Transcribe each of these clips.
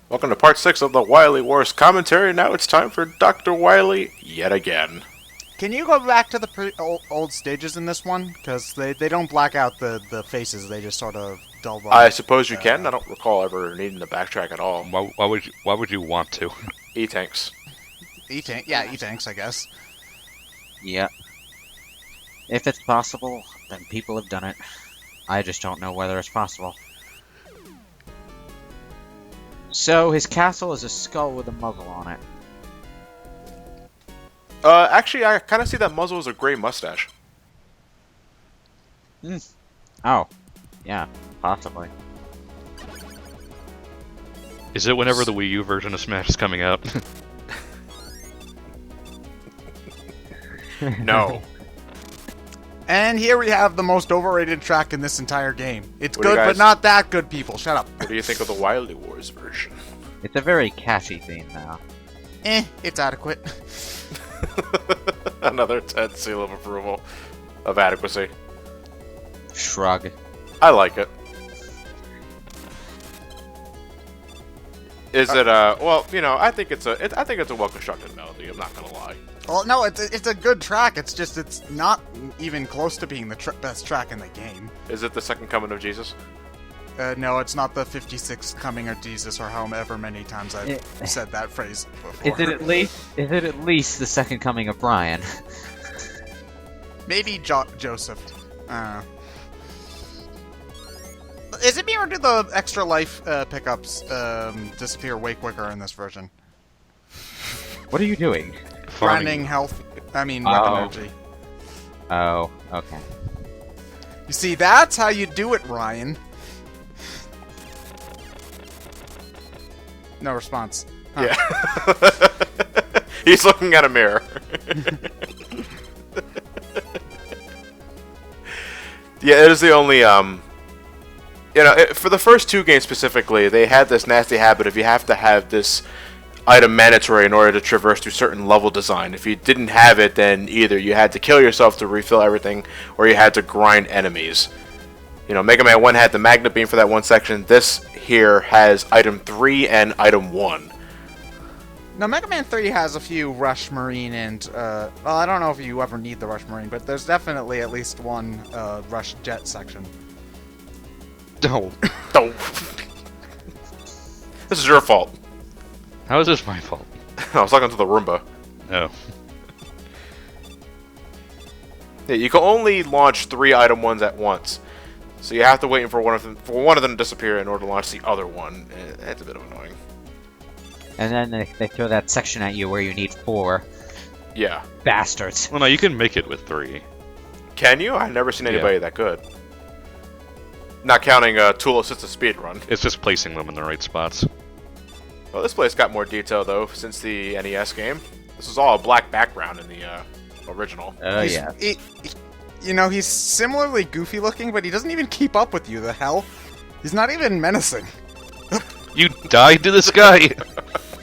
Welcome to part 6 of the Wily Wars commentary. Now it's time for Dr. Wily yet again. Can you go back to the old stages in this one? Because they don't black out the faces, they just sort of dull them. I suppose you can. I don't recall ever needing to backtrack at all. Why would you want to? E-tanks. E-tanks, I guess. Yeah. If it's possible, then people have done it. I just don't know whether it's possible. So, his castle is a skull with a muzzle on it. Actually, I kind of see that muzzle as a gray mustache. Oh. Yeah, possibly. Is it whenever the Wii U version of Smash is coming out? No. And here we have the most overrated track in this entire game. It's What do you good, guys- but not that good, people. Shut up. What do you think of the Wily Wars version? It's a very catchy theme, though. It's adequate. Another 10 seal of approval of adequacy. Shrug. I like it. Is it well, you know, I think it's a well-constructed melody, I'm not gonna lie. Well, no, it's a good track. It's just it's not even close to being the best track in the game. Is it the second coming of Jesus? No, it's not the 56th coming of Jesus or however many times I've said that phrase before. Is it at least the second coming of Brian? Maybe Joseph. Is it me or do the extra life pickups disappear way quicker in this version? What are you doing? Grinding health. I mean, weapon energy. Oh, okay. You see, that's how you do it, Ryan. No response. Huh. Yeah. He's looking at a mirror. Yeah, it is the only, for the first two games specifically, they had this nasty habit of you have to have this item mandatory in order to traverse through certain level design. If you didn't have it, then either you had to kill yourself to refill everything, or you had to grind enemies. You know, Mega Man 1 had the magnet beam for that one section. This here has item 3 and item 1. Now, Mega Man 3 has a few Rush Marine and, well, I don't know if you ever need the Rush Marine, but there's definitely at least one Rush Jet section. No. Don't. This is your fault. How is this my fault? I was talking to the Roomba. Oh. Yeah, you can only launch 3 item 1s at once. So you have to wait for one of them to disappear in order to launch the other one. It's a bit of annoying. And then they throw that section at you where you need 4. Yeah. Bastards. Well, no, you can make it with 3. Can you? I've never seen anybody that good. Not counting Tool Assisted Speedrun. It's just placing them in the right spots. Well, this place got more detail, though, since the NES game. This is all a black background in the original. Oh, yeah. You know, he's similarly goofy looking, but he doesn't even keep up with you, the hell? He's not even menacing. You died to this guy!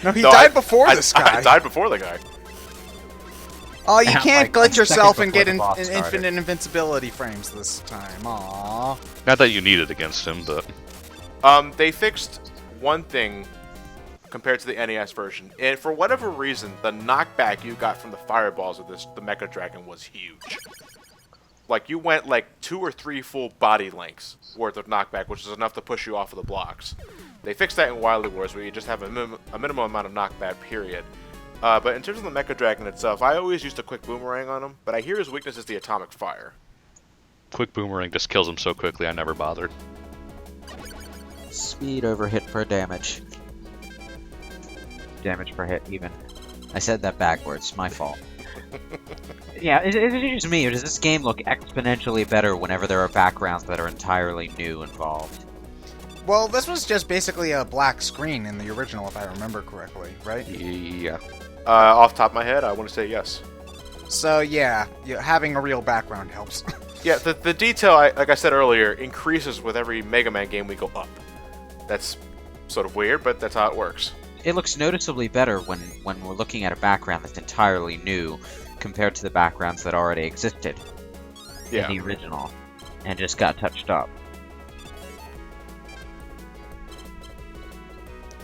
No, he died before this guy. I died before the guy. Oh, you can't glitch seconds yourself and before get the boss started. infinite invincibility frames this time. Aww. Not that you need it against him, but... They fixed one thing compared to the NES version, and for whatever reason, the knockback you got from the fireballs of the Mecha Dragon was huge. Like, you went like 2 or 3 full body lengths worth of knockback, which is enough to push you off of the blocks. They fixed that in Wily Wars, where you just have a minimum amount of knockback, period. But in terms of the Mecha Dragon itself, I always used a quick boomerang on him, but I hear his weakness is the atomic fire. Quick boomerang just kills him so quickly, I never bothered. Speed over hit per damage. Damage per hit, even. I said that backwards. My fault. Yeah, is it just me, or does this game look exponentially better whenever there are backgrounds that are entirely new involved? Well, this was just basically a black screen in the original, if I remember correctly, right? Yeah. Off the top of my head, I want to say yes. So, yeah, having a real background helps. Yeah, the detail, like I said earlier, increases with every Mega Man game we go up. That's sort of weird, but that's how it works. It looks noticeably better when we're looking at a background that's entirely new compared to the backgrounds that already existed in the original and just got touched up.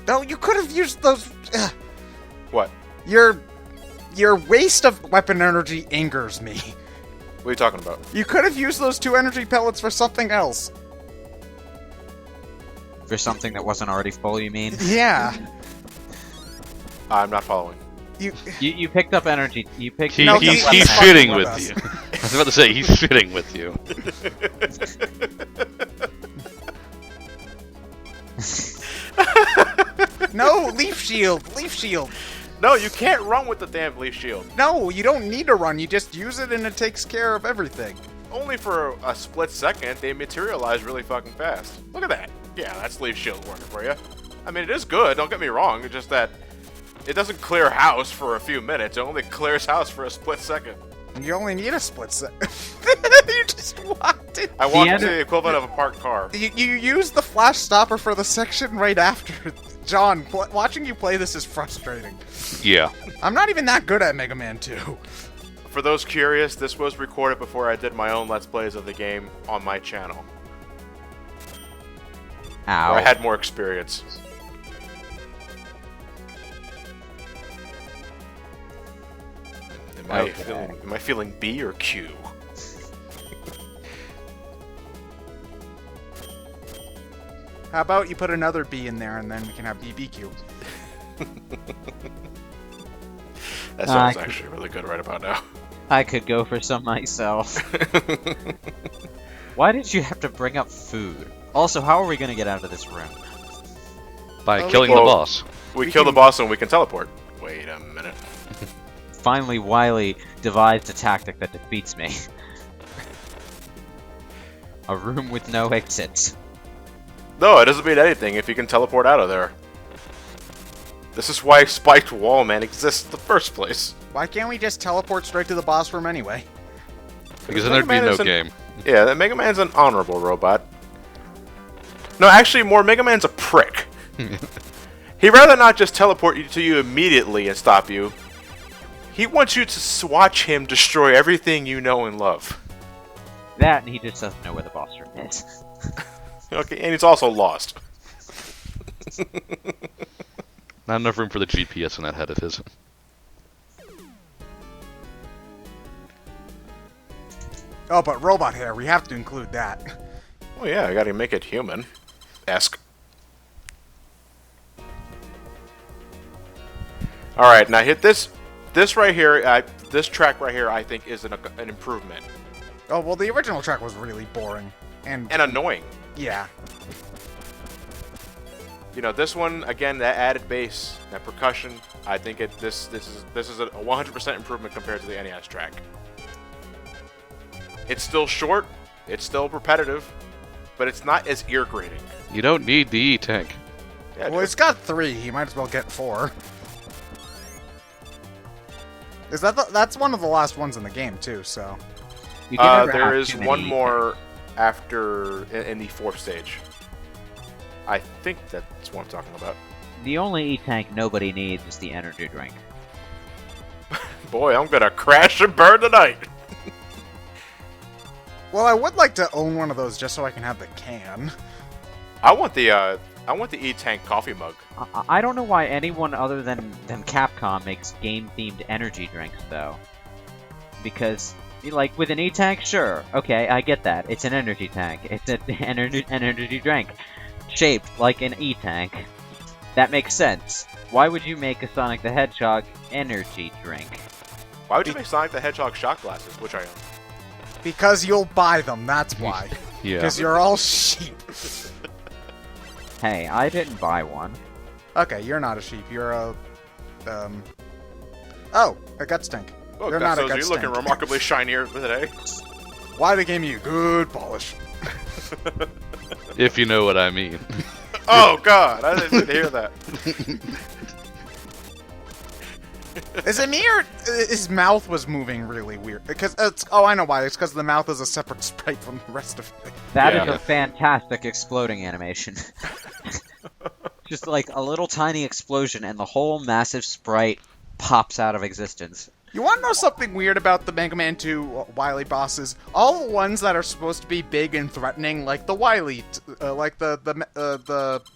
No, you could have used those. What? Your waste of weapon energy angers me. What are you talking about? You could have used those 2 energy pellets for something else. For something that wasn't already full, you mean? Yeah. I'm not following. You picked up energy. You picked. He's No, shitting with with us. you. I was about to say, he's shitting with you. No, leaf shield. Leaf shield. No, you can't run with the damn leaf shield. No, you don't need to run. You just use it and it takes care of everything. Only for a split second, they materialize really fucking fast. Look at that. Yeah, that's leaf shield working for you. I mean, it is good, don't get me wrong. It's just that it doesn't clear house for a few minutes. It only clears house for a split second. You only need a split second. You just walked in. I walked into the equivalent of a parked car. You use the flash stopper for the section right after. John, watching you play this is frustrating. Yeah. I'm not even that good at Mega Man 2. For those curious, this was recorded before I did my own Let's Plays of the game on my channel, Ow. where I had more experience. Am I feeling B or Q? How about you put another B in there and then we can have BBQ? That sounds actually really good right about now. I could go for some myself. Why did you have to bring up food? Also, how are we gonna get out of this room? By Well, killing the boss. We kill the boss and we can teleport. Wait a minute. Finally, Wily devised a tactic that defeats me. A room with no exits. No, it doesn't mean anything if you can teleport out of there. This is why Spiked Wall Man exists in the first place. Why can't we just teleport straight to the boss room anyway? Because then there'd be no game. Yeah, that Mega Man's an honorable robot. No, actually, more Mega Man's a prick. He'd rather not just teleport you to you immediately and stop you. He wants you to watch him destroy everything you know and love. That, and he just doesn't know where the boss room is. Okay, and he's also lost. Not enough room for the GPS in that head of his. Oh, but robot hair, we have to include that. Oh yeah, I gotta make it human-esque. Alright, now hit this. This right here, this track right here, I think is an improvement. Oh, well, the original track was really boring. And annoying. yeah. You know, this one again, that added bass, that percussion. I think this is a 100% improvement compared to the NES track. It's still short, it's still repetitive, but it's not as ear grating. You don't need the E-Tank. Yeah, Well, it's got 3. He might as well get 4. Is that's one of the last ones in the game too? So. You can never there have is too many one more after in the 4th stage. I think that's what I'm talking about. The only E-Tank nobody needs is the energy drink. Boy, I'm gonna crash and burn tonight. Well, I would like to own one of those just so I can have the can. I want the E-Tank coffee mug. I don't know why anyone other than Capcom makes game-themed energy drinks, though. Because, like, with an E-Tank, sure, okay, I get that. It's an energy tank. It's an energy drink. Shaped like an E-Tank. That makes sense. Why would you make a Sonic the Hedgehog energy drink? Why would you make Sonic the Hedgehog shot glasses, which I own? Because you'll buy them, that's why. Yeah. Because you're all sheep. Hey, I didn't buy one. Okay, you're not a sheep. You're a... Oh, a gut stink. Look, You're that not a shows gut you looking stink. remarkably shinier today. Why they gave you good polish? If you know what I mean. Oh god, I didn't hear that. Is it me or his mouth was moving really weird? Because it's... Oh, I know why. It's because the mouth is a separate sprite from the rest of it. That is Yeah. a fantastic exploding animation. Just like a little tiny explosion and the whole massive sprite pops out of existence. You want to know something weird about the Mega Man 2 Wily bosses? All the ones that are supposed to be big and threatening, like the Wily, like the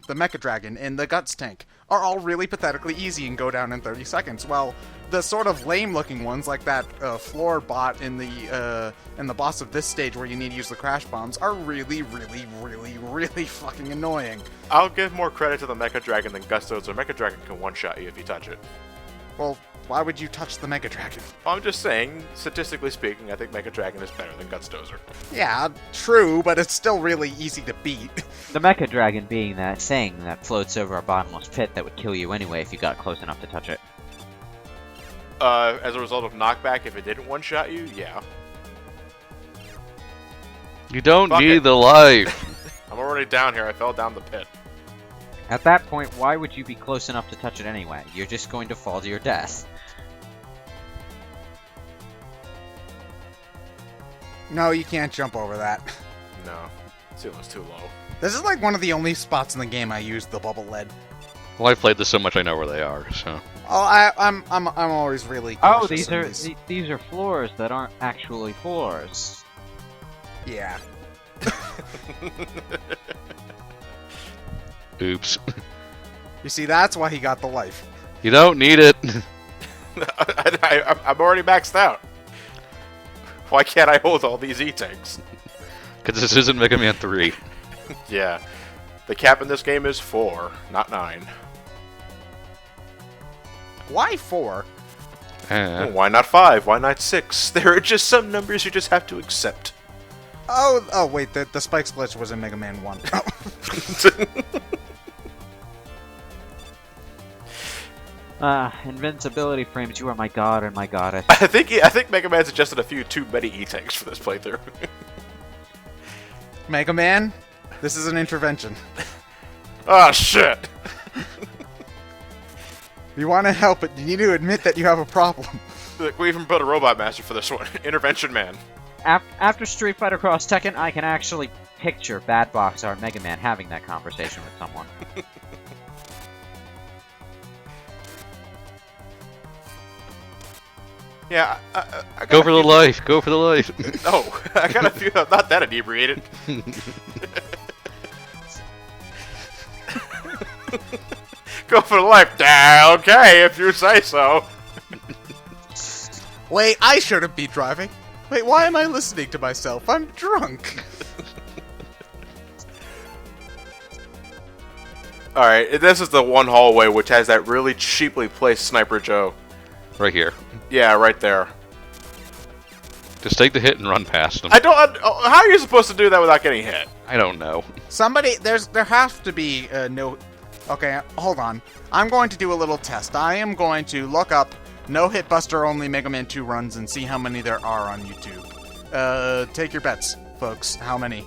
Mecha Dragon and the Guts Tank, are all really pathetically easy and go down in 30 seconds. While the sort of lame-looking ones, like that floor bot in the boss of this stage where you need to use the crash bombs, are really, really, really, really fucking annoying. I'll give more credit to the Mecha Dragon than Gusto's, or Mecha Dragon can one-shot you if you touch it. Well, why would you touch the Mega Dragon? I'm just saying, statistically speaking, I think Mecha Dragon is better than Gustozer. Yeah, true, but it's still really easy to beat. The Mecha Dragon being that thing that floats over a bottomless pit that would kill you anyway if you got close enough to touch it. As a result of knockback, if it didn't one-shot you, yeah. You don't Fuck need it. the life. I'm already down here, I fell down the pit. At that point, why would you be close enough to touch it anyway? You're just going to fall to your death. No, you can't jump over that. No, ceiling's too low. This is like one of the only spots in the game I use the bubble lead. Well, I've played this so much I know where they are, so... Oh, I'm always really Oh, cautious these are floors that aren't actually floors. Yeah. Oops. You see, that's why he got the life. You don't need it. I'm already maxed out. Why can't I hold all these E-tanks? Because this isn't Mega Man 3. Yeah. The cap in this game is 4, not 9. Why 4? Why not 5? Why not 6? There are just some numbers you just have to accept. Oh, wait, the spike glitch was in Mega Man 1. Invincibility frames, you are my god and my goddess. I think Mega Man suggested a few too many E-tanks for this playthrough. Mega Man, this is an intervention. Oh shit! If you want to help it, you need to admit that you have a problem. Look, we even built a robot master for this one. Intervention Man. After Street Fighter Cross Tekken, I can actually picture Bad Box Art Mega Man having that conversation with someone. Yeah, I Go for the life. Go for the life. No, I got a few. I'm not that inebriated. Go for the life. Okay, if you say so. Wait, I shouldn't be driving. Wait, why am I listening to myself? I'm drunk. Alright, this is the one hallway which has that really cheaply placed Sniper Joe. Right here. Yeah, right there. Just take the hit and run past them. I don't. How are you supposed to do that without getting hit? I don't know. Somebody, there has to be no... Okay, hold on. I'm going to do a little test. I am going to look up no hitbuster only Mega Man 2 runs and see how many there are on YouTube. Take your bets, folks. How many?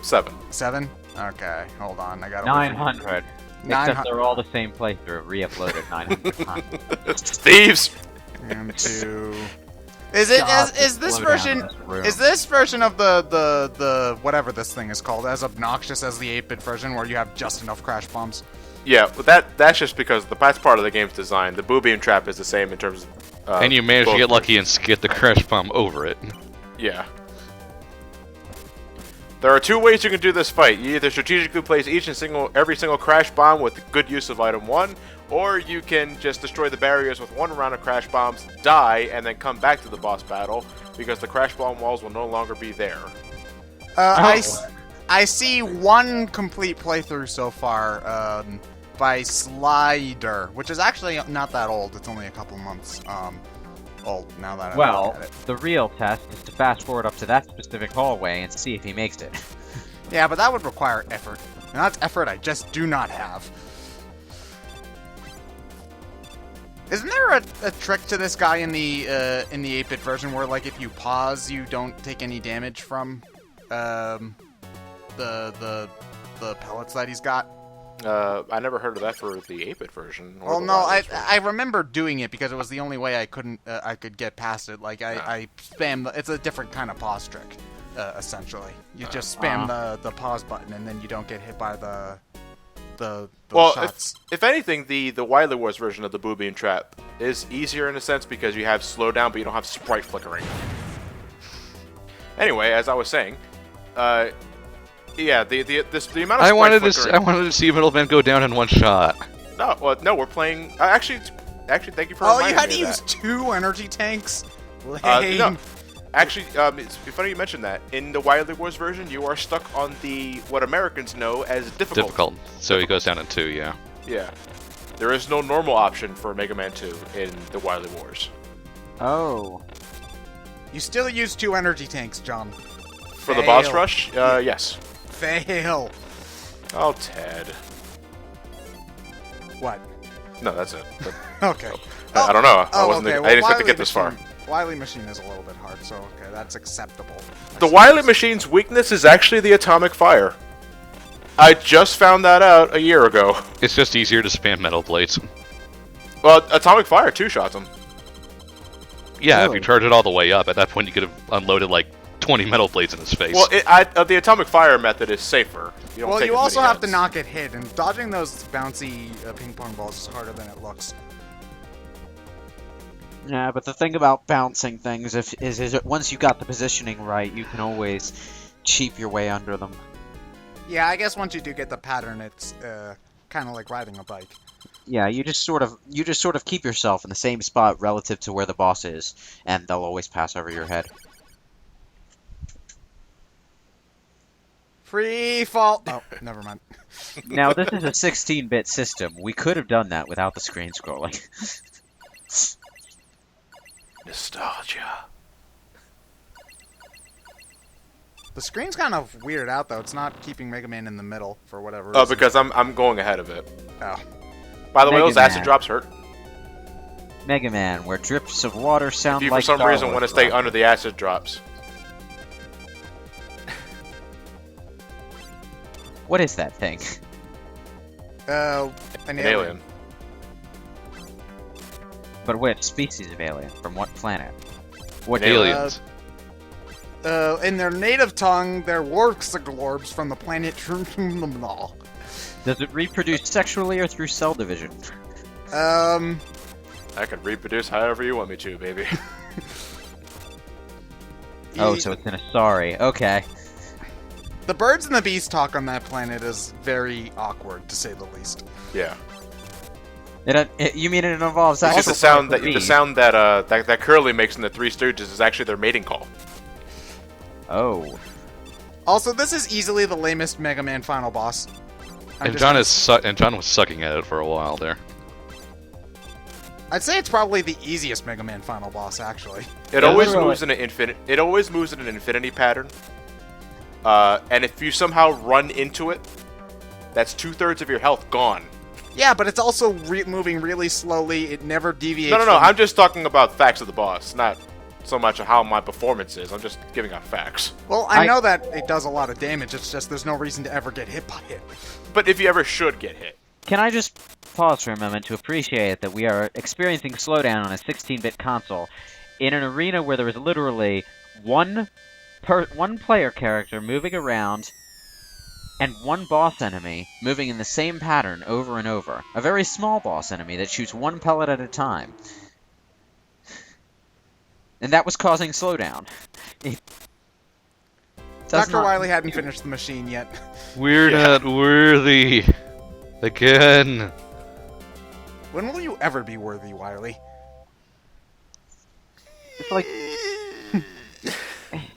7. 7? Okay, hold on. I gotta... 900. 900. Except they're all the same playthrough, re-uploaded 900 times. Thieves! And 2... Is it God, is this slow down version in this room. is this version of the whatever this thing is called as obnoxious as the 8-bit version where you have just enough crash bombs? Yeah, but that's just because that's part of the game's design. The boo beam trap is the same in terms of. And you managed to both get lucky versions. and get the crash bomb over it. Yeah. There are 2 ways you can do this fight. You either strategically place every single crash bomb with good use of item 1, or you can just destroy the barriers with 1 round of crash bombs, die, and then come back to the boss battle, because the crash bomb walls will no longer be there. I see one complete playthrough so far by Slider, which is actually not that old. It's only a couple months old now that I look Well, at it. the real test is to fast forward up to that specific hallway and see if he makes it. Yeah, but that would require effort, and that's effort I just do not have. Isn't there a trick to this guy in the 8-bit version where, like, if you pause, you don't take any damage from the pellets that he's got? I never heard of that for the 8-bit version. or Well, the no, Wily Wars version. I remember doing it because it was the only way I could get past it. Like I spam. It's a different kind of pause trick, essentially. You just spam the pause button and then you don't get hit by the Well, shots. if anything, the Wily Wars version of the boo beam trap is easier in a sense because you have slowdown, but you don't have sprite flickering. Anyway, as I was saying, yeah, the amount of sprite flickering... I wanted to see Middleman go down in one shot. No, well, no, we're playing... Actually, thank you for Oh, reminding me you had to of use that. 2 energy tanks? Lame. No. Actually, it's funny you mentioned that. In the Wily Wars version, you are stuck on the what Americans know as difficult. So he goes down in 2, yeah. Yeah. There is no normal option for Mega Man 2 in the Wily Wars. Oh. You still use 2 energy tanks, John. For the boss rush, yes. Fail. Oh, Ted. What? No, that's it. Okay. I don't know. I okay. didn't expect to get this far. Wily Machine is a little bit hard, so okay, that's acceptable. The Wily Machine's weakness is actually the atomic fire. I just found that out a year ago. It's just easier to spam metal blades. Well, atomic fire two-shots him. Yeah, Really? if you charge it all the way up, at that point you could have unloaded like 20 metal blades in his face. Well, the atomic fire method is safer. You don't Well, take you as also many have to hits. not get hit, and dodging those bouncy ping pong balls is harder than it looks. Yeah, but the thing about bouncing things is that once you got the positioning right, you can always cheap your way under them. Yeah, I guess once you do get the pattern, it's kind of like riding a bike. Yeah, you just sort of keep yourself in the same spot relative to where the boss is, and they'll always pass over your head. Free fall. Oh, never mind. Now, this is a 16-bit system. We could have done that without the screen scrolling. Nostalgia. The screen's kind of weirded out, though. It's not keeping Mega Man in the middle for whatever Oh, reason. because I'm going ahead of it. Oh. By the way, Mega those acid Man. drops hurt. Mega Man, where drips of water sound If you like for some Star reason Wars want to stay drops. under the acid drops. What is that thing? An An alien. But which species of alien? From what planet? What An alien. Aliens. In their native tongue, they're Worksaglorbs from the planet Trumnumnal. Does it reproduce sexually or through cell division? I can reproduce however you want me to, baby. Oh, so it's in a sorry. Okay. The birds and the bees talk on that planet is very awkward, to say the least. Yeah. You mean it involves It's actual just the sound that bees? that Curly makes in the Three Stooges is actually their mating call. Oh. Also, this is easily the lamest Mega Man final boss. And John was sucking at it for a while there. I'd say it's probably the easiest Mega Man final boss, actually. It Yeah, always literally. moves in an infinite. It always moves in an infinity pattern. And if you somehow run into it, that's 2/3 of your health gone. Yeah, but it's also moving really slowly. It never deviates. No. from- I'm just talking about facts of the boss, not so much how my performance is. I'm just giving out facts. Well, I know that it does a lot of damage. It's just there's no reason to ever get hit by it. But if you ever should get hit, Can I just pause for a moment to appreciate that we are experiencing slowdown on a 16-bit console in an arena where there is literally one player character moving around and one boss enemy moving in the same pattern over and over. A very small boss enemy that shoots one pellet at a time. And that was causing slowdown. It does Dr. not- Wily hadn't finished the machine yet. We're Yeah. not worthy. Again. When will you ever be worthy, Wily? It's like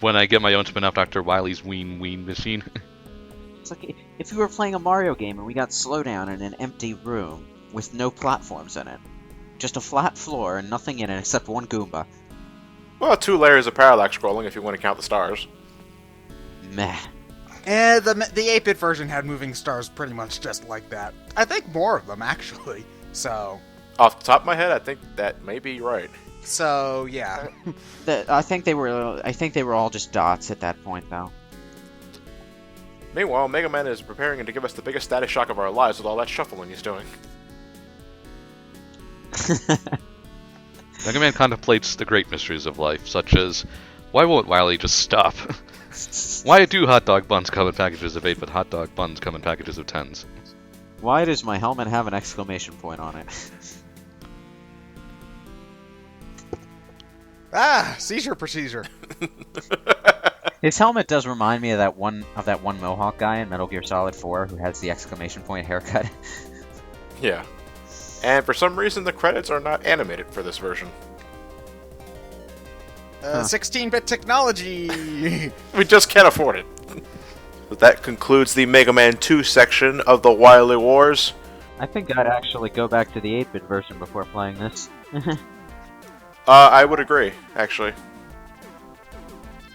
When I get my own spin-off Dr. Wily's Ween machine. It's like if we were playing a Mario game and we got slowdown in an empty room with no platforms in it. Just a flat floor and nothing in it except one Goomba. well, 2 layers of parallax scrolling if you want to count the stars. Meh. The 8-bit version had moving stars pretty much just like that. I think more of them, actually. So, Off the top of my head, I think that may be right. yeah. I think they were all just dots at that point, though. Meanwhile, Mega Man is preparing to give us the biggest status shock of our lives with all that shuffling he's doing. Mega Man contemplates the great mysteries of life, such as, why won't Wily just stop? Why do hot dog buns come in packages of 8, but hot dog buns come in packages of 10s? Why does my helmet have an exclamation point on it? Ah, seizure procedure. His helmet does remind me of that one Mohawk guy in Metal Gear Solid 4 who has the exclamation point haircut. Yeah. And for some reason, the credits are not animated for this version. 16-bit technology. We just can't afford it. But that concludes the Mega Man 2 section of the Wily Wars. I think I'd actually go back to the 8-bit version before playing this. I would agree, actually.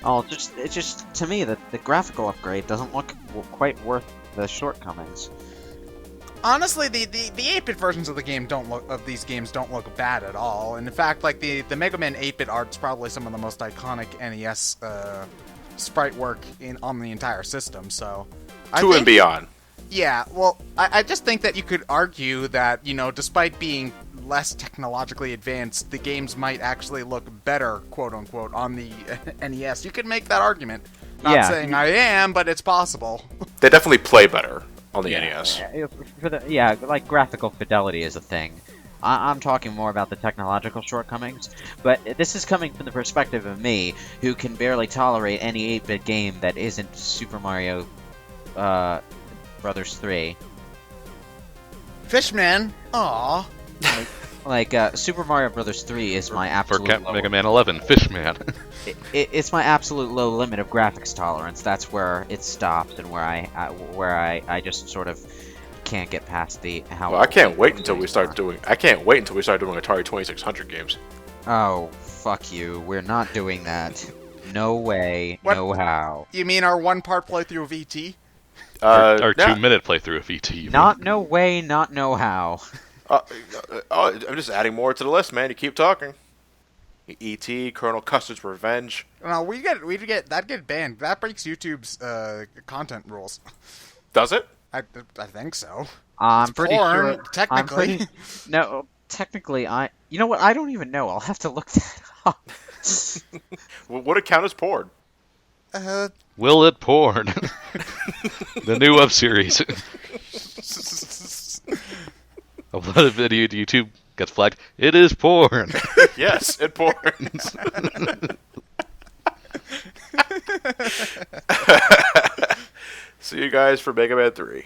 Oh, it's just to me that the graphical upgrade doesn't look quite worth the shortcomings. Honestly, the 8-bit versions of these games don't look bad at all. And in fact, like the Mega Man 8-bit art's probably some of the most iconic NES sprite work on the entire system. So, And beyond. Yeah, well, I just think that you could argue that, despite being less technologically advanced, the games might actually look better, quote unquote, on the NES. You could make that argument. Not saying I am, but it's possible. They definitely play better on the NES. Like graphical fidelity is a thing. I'm talking more about the technological shortcomings, but this is coming from the perspective of me, who can barely tolerate any 8-bit game that isn't Super Mario Brothers 3. Fishman, aww. Super Mario Brothers 3 is my absolute For Mega Man 11, Fishman. It's my absolute low limit of graphics tolerance. That's where it stops, and where I just sort of can't get past the how. Well, I can't wait until we start doing Atari 2600 games. Oh, fuck you! We're not doing that. No way. What? No how. You mean our one-part playthrough of ET? Our 2-minute playthrough of ET. Not no way. Not no how. I'm just adding more to the list, man. You keep talking. E.T., Colonel Custard's Revenge. No, we get banned. That breaks YouTube's content rules. Does it? I think so. I'm It's pretty porn, sure. technically. No, technically, You know what? I don't even know. I'll have to look that up. Would it count as porn? Will it porn? The new web series. Upload a video to YouTube, gets flagged. It is porn. Yes, it porns. See you guys for Mega Man 3.